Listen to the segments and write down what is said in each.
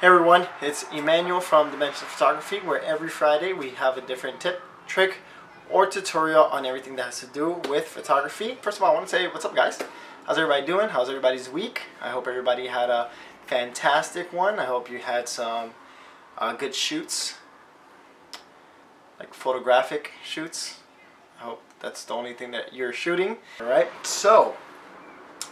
Hey everyone, it's Emmanuel from Dimension Photography, where every Friday we have a different tip, trick, or tutorial on everything that has to do with photography. First of all, I want to say what's up guys? How's everybody doing? How's everybody's week? I hope everybody had a fantastic one. I hope you had some good shoots, like photographic shoots. I hope that's the only thing that you're shooting. Alright, so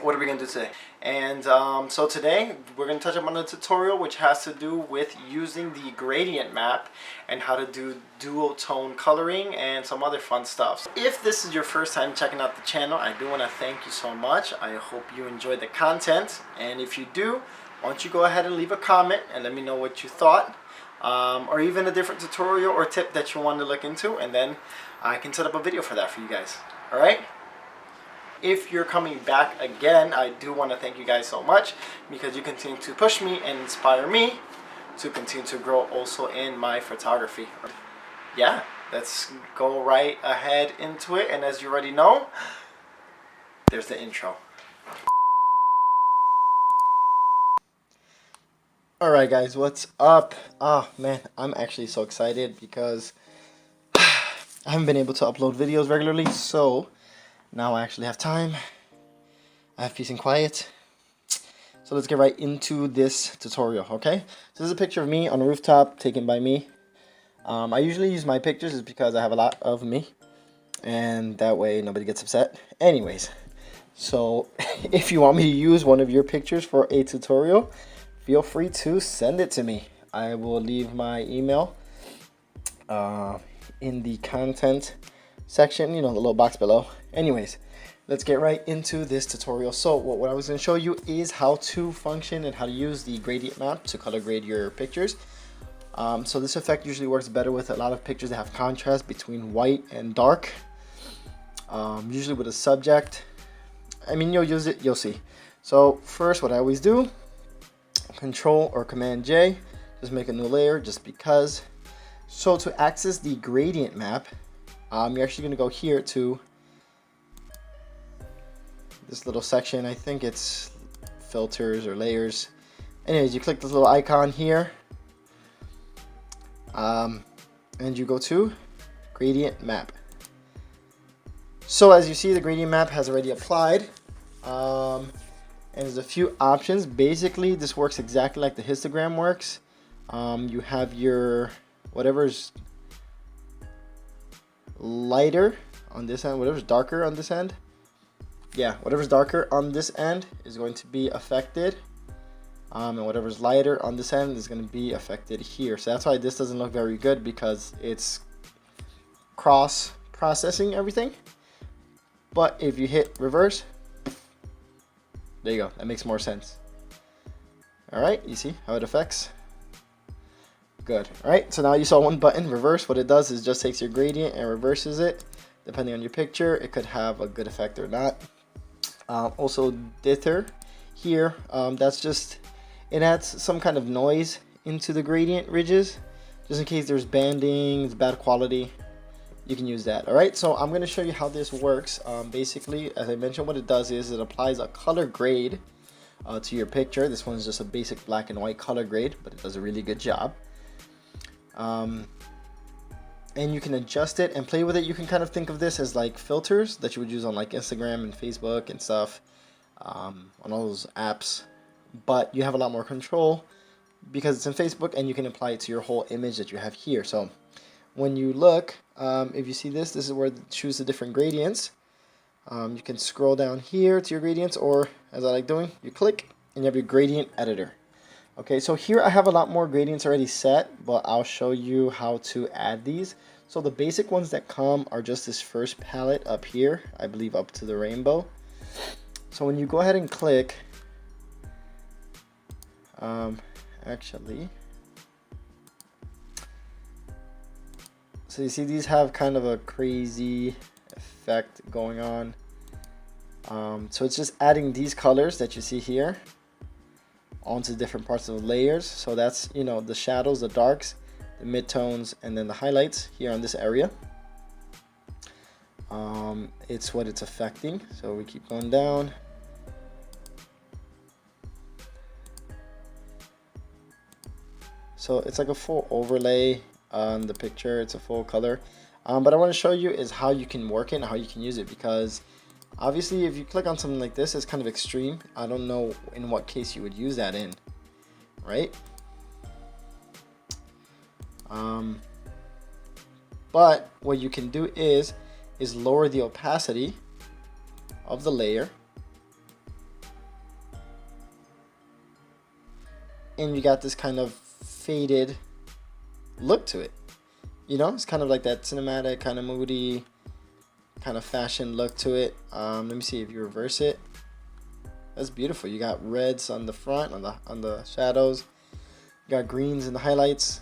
what are we going to do today? And so today we're going to touch up on a tutorial which has to do with using the gradient map and how to do dual tone coloring and some other fun stuff. If this is your first time checking out the channel, I do want to thank you so much. I hope you enjoyed the content, and if you do, why don't you go ahead and leave a comment and let me know what you thought, or even a different tutorial or tip that you want to look into, and then I can set up a video for that for you guys. Alright? If you're coming back again, I do want to thank you guys so much because you continue to push me and inspire me to continue to grow also in my photography. Yeah, let's go right ahead into it, and as you already know, there's the intro. Alright guys, what's up? Oh man, I'm actually so excited because I haven't been able to upload videos regularly, so now I actually have time. I have peace and quiet. So let's get right into this tutorial, okay? So this is a picture of me on a rooftop taken by me. I usually use my pictures is because I have a lot of me, and that way nobody gets upset. Anyways, so if you want me to use one of your pictures for a tutorial, feel free to send it to me. I will leave my email in the content section, you know, the little box below. Anyways, let's get right into this tutorial. So what I was going to show you is how to function and how to use the gradient map to color grade your pictures. So this effect usually works better with a lot of pictures that have contrast between white and dark, usually with a subject. I mean, you'll use it, you'll see. So first, what I always do, Control or Command J, just make a new layer just because. So to access the gradient map, you're actually going to go here to this little section. I think it's filters or layers. Anyways, you click this little icon here, and you go to gradient map. So as you see, the gradient map has already applied, and there's a few options. Basically, this works exactly like the histogram works. You have your whatever's lighter on this end, whatever's darker on this end. Yeah, whatever's darker on this end is going to be affected, and whatever's lighter on this end is going to be affected here. So that's why this doesn't look very good, because it's cross processing everything. But if you hit reverse, there you go, that makes more sense. Alright, you see how it affects? Good. Alright, so now you saw one button, reverse. What it does is just takes your gradient and reverses it. Depending on your picture, it could have a good effect or not. Also, dither here, that's just, it adds some kind of noise into the gradient ridges, just in case there's banding, it's bad quality, you can use that. Alright, so I'm going to show you how this works. Basically, as I mentioned, what it does is it applies a color grade to your picture. This one's just a basic black and white color grade, but it does a really good job. And you can adjust it and play with it. You can kind of think of this as like filters that you would use on like Instagram and Facebook and stuff, on all those apps, but you have a lot more control because it's in Facebook, and you can apply it to your whole image that you have here. So when you look, if you see this is where choose the different gradients. You can scroll down here to your gradients, or as I like doing, you click and you have your gradient editor. Okay, so here I have a lot more gradients already set, but I'll show you how to add these. So the basic ones that come are just this first palette up here, I believe up to the rainbow. So when you go ahead and click, actually, so you see these have kind of a crazy effect going on. So it's just adding these colors that you see here onto different parts of the layers. So that's, you know, the shadows, the darks, the midtones, and then the highlights here on this area. It's what it's affecting. So we keep going down. So it's like a full overlay on the picture. It's a full color. But I want to show you is how you can work it and how you can use it, because obviously if you click on something like this, it's kind of extreme. I don't know in what case you would use that in, right? But what you can do is lower the opacity of the layer, and you got this kind of faded look to it. You know, it's kind of like that cinematic, kind of moody, kind of fashion look to it. Let me see if you reverse it. That's beautiful. You got reds on the front, on the shadows. You got greens in the highlights.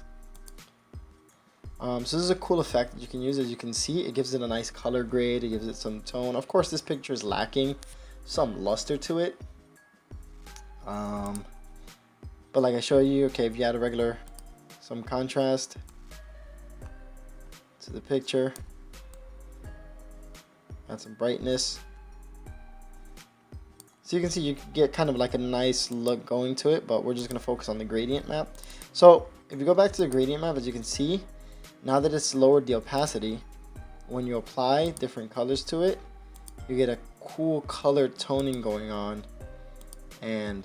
So this is a cool effect that you can use. As you can see, it gives it a nice color grade. It gives it some tone. Of course, this picture is lacking some luster to it. But like I show you, okay, if you add a regular, some contrast to the picture, add some brightness. So you can see you get kind of like a nice look going to it, but we're just going to focus on the gradient map. So if you go back to the gradient map, as you can see, now that it's lowered the opacity, when you apply different colors to it, you get a cool color toning going on, and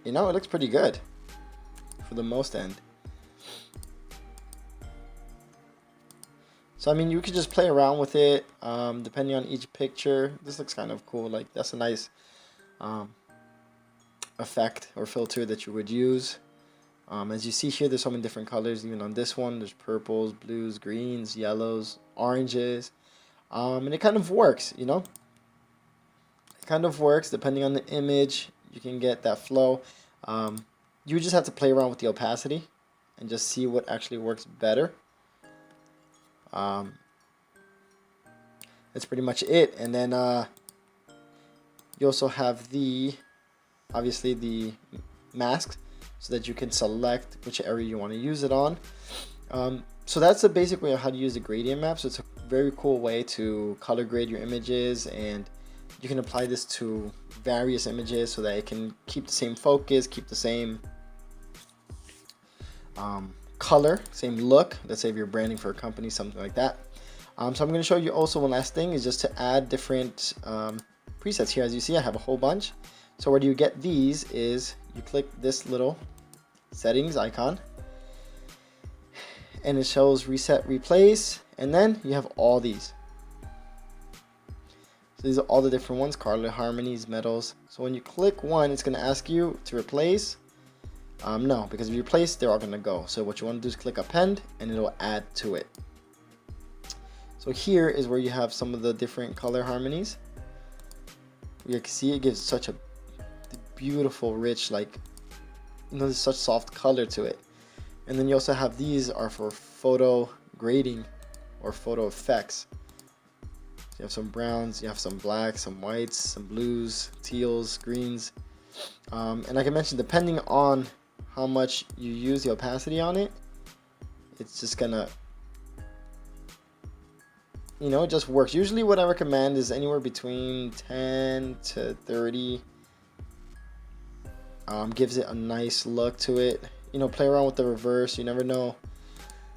you know, it looks pretty good for the most end. So I mean, you could just play around with it depending on each picture. This looks kind of cool. Like, that's a nice effect or filter that you would use. As you see here, there's so many different colors. Even on this one, there's purples, blues, greens, yellows, oranges, and it kind of works, you know. It kind of works depending on the image. You can get that flow. You just have to play around with the opacity and just see what actually works better. That's pretty much it. And then you also have obviously the masks, so that you can select which area you want to use it on. So that's the basic way of how to use the gradient map. So it's a very cool way to color grade your images, and you can apply this to various images so that it can keep the same focus, keep the same color, same look. Let's say if you're branding for a company, something like that. So I'm going to show you also one last thing, is just to add different presets here. As you see, I have a whole bunch. So where do you get these is you click this little settings icon, and it shows reset, replace, and then you have all these. So these are all the different ones: color, harmonies, metals. So when you click one, it's going to ask you to replace. No, because if you replace, they're all going to go. So what you want to do is click append, and it'll add to it. So here is where you have some of the different color harmonies. You can see it gives such a beautiful, rich, like, you know, there's such soft color to it. And then you also have these are for photo grading or photo effects. So you have some browns, you have some blacks, some whites, some blues, teals, greens. And like I mentioned, depending on how much you use the opacity on it, it's just gonna, you know, it just works. Usually what I recommend is anywhere between 10 to 30. Gives it a nice look to it. You know, play around with the reverse. You never know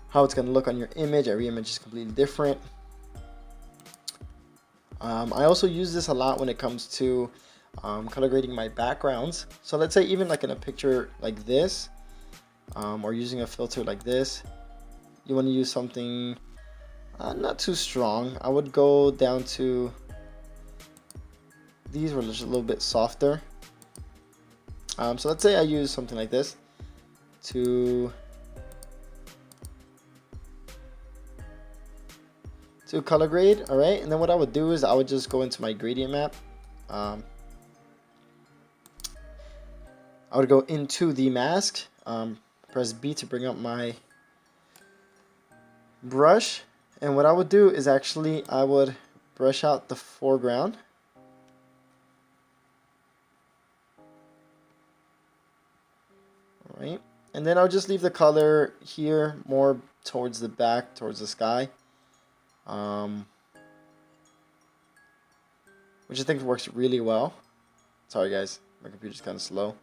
how it's going to look on your image. Every image is completely different. I also use this a lot when it comes to color grading my backgrounds. So let's say even like in a picture like this, or using a filter like this, you want to use something not too strong. I would go down to these were just a little bit softer. So let's say I use something like this to color grade. All right, and then what I would do is I would just go into my gradient map. I would go into the mask, press B to bring up my brush, and what I would do is actually I would brush out the foreground. Right, and then I'll just leave the color here more towards the back, towards the sky, which I think works really well. Sorry guys, my computer's kind of slow.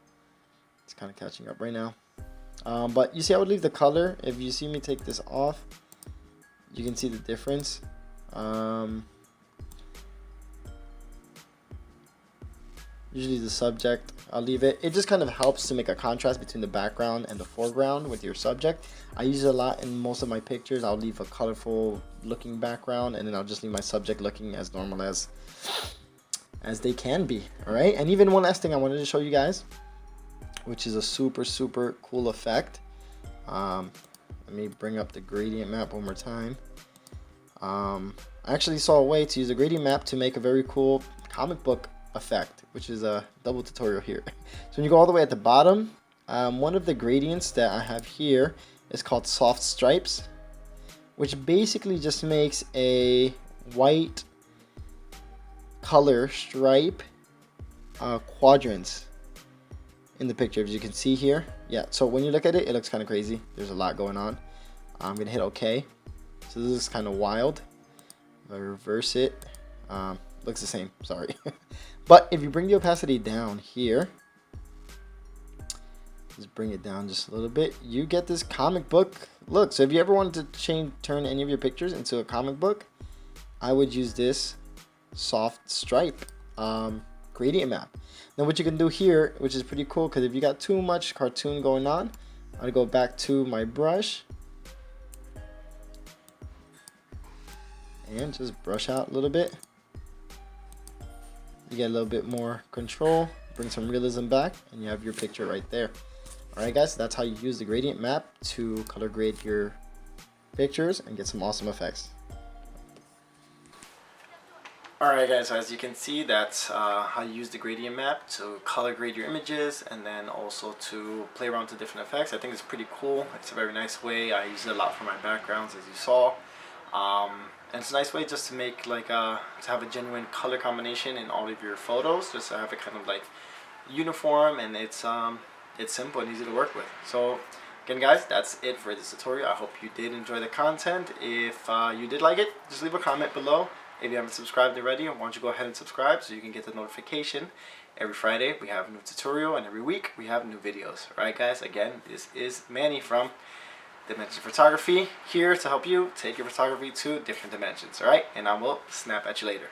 It's kind of catching up right now. But you see, I would leave the color. If you see me take this off, you can see the difference. Usually the subject, I'll leave it. It just kind of helps to make a contrast between the background and the foreground with your subject. I use it a lot in most of my pictures. I'll leave a colorful looking background, and then I'll just leave my subject looking as normal as they can be. All right. And even one last thing I wanted to show you guys, which is a super cool effect. Let me bring up the gradient map one more time. I actually saw a way to use a gradient map to make a very cool comic book effect, which is a double tutorial here. So when you go all the way at the bottom, one of the gradients that I have here is called soft stripes, which basically just makes a white color stripe quadrants in the picture, as you can see here. Yeah, so when you look at it, it looks kind of crazy. There's a lot going on. I'm gonna hit OK. So this is kind of wild. If I reverse it, looks the same, sorry. But if you bring the opacity down here, just bring it down just a little bit, you get this comic book look. So if you ever wanted to turn any of your pictures into a comic book, I would use this soft stripe gradient map. Now what you can do here, which is pretty cool, because if you got too much cartoon going on, I'll go back to my brush and just brush out a little bit. You get a little bit more control, bring some realism back, and you have your picture right there. Alright guys, so that's how you use the gradient map to color grade your pictures and get some awesome effects. Alright guys, so as you can see, that's how you use the gradient map to color grade your images, and then also to play around with different effects. I think it's pretty cool. It's a very nice way. I use it a lot for my backgrounds, as you saw. And it's a nice way just to make like to have a genuine color combination in all of your photos, just to have it kind of like uniform, and it's simple and easy to work with. So again guys, that's it for this tutorial. I hope you did enjoy the content. If you did like it, just leave a comment below. If you haven't subscribed already, why don't you go ahead and subscribe so you can get the notification. Every Friday we have a new tutorial, and every week we have new videos. Alright guys, again, this is Manny from Dimension Photography, here to help you take your photography to different dimensions. Alright, and I will snap at you later.